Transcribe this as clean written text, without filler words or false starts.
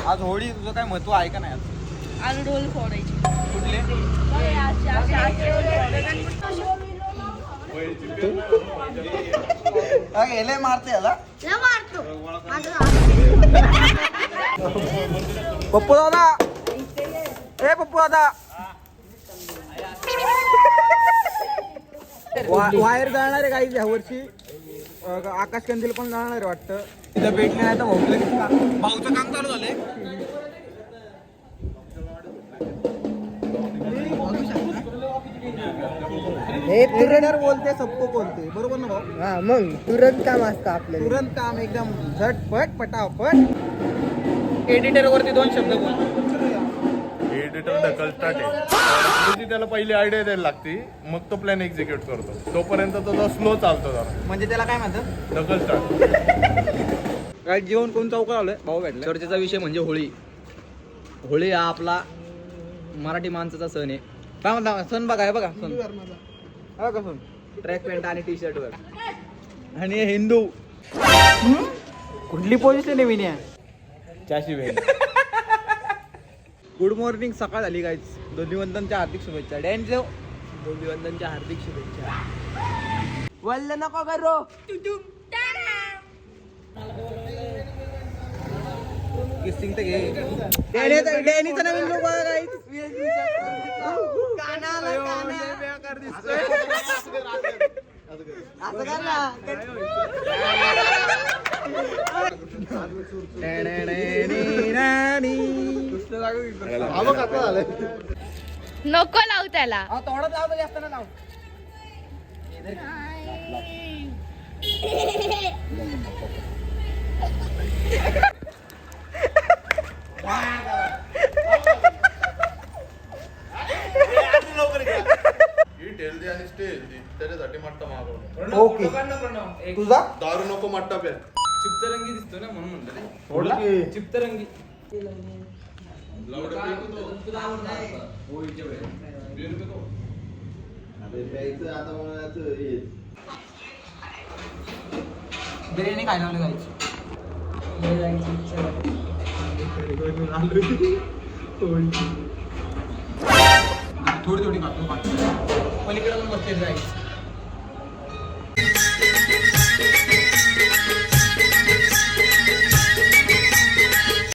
आज होळी तुझं काय महत्व आहे का नाही आज? आज डोल फोडायची. कुठले? गेले मारते याला पप्पू दादा. ए पप्पू दादा, वायर जाणार आहे काही ह्या वर्षी. आकाश कंदील पण जाणार आहे वाटतं. तिथं भेटले नाही तर भाऊचं काम चालू झालंय. हे तुरंत बोलते सबको बोलते, बरोबर ना भाऊ? हा मग तुरंत काम असतं आपल्याला. तुरंत काम एकदम झटपट पटापट. एडिटर वरती 2 शब्द बोल. एडिटर ढकल स्टार्ट आहे. त्याला पहिली आयडिया द्यायला लागती, मग तो प्लॅन एक्झिक्यूट करतो. तोपर्यंत तो स्लो चालतो जरा. म्हणजे त्याला काय म्हणतात? ढकल स्टार्ट. काय जेवण कोण चौकात आलोय भाऊ भेटला. चर्चेचा विषय म्हणजे होळी. होळी हा आपला मराठी माणसाचा सण आहे. काय म्हणता? सण बघा, हे बघा सण. हा का सण? ट्रॅक पॅन्ट आणि टी शर्ट वर. आणि हे हिंदू. कुठली पोझिशन आहे विनया? चाशी वेळ. गुड मॉर्निंग, सकाळ झाली गाईज. दोन्हीवंदनच्या हार्दिक शुभेच्छा. डॅन्स दोन्हीवंदनच्या हार्दिक शुभेच्छा. वल्ल नको करो. किसिंग तर घे. डॅनीचा नवीन लोक गाईज. असं कर ना. नको लावू त्याला. थोडं लावलं जास्त ना लाव. हेल्दी आणि स्टे हेल्दी त्याच्यासाठी मट्टा मागवला. ओके. तुझा दारू नको मट्टा प्या. चिप्तरंगी दिसतो ना म्हणून म्हणलं. चिप्तरंगी. बिर्याणी खायला आलो गाईज. थोडी थोडी खातो. पलीकडे पण बसते गाईज.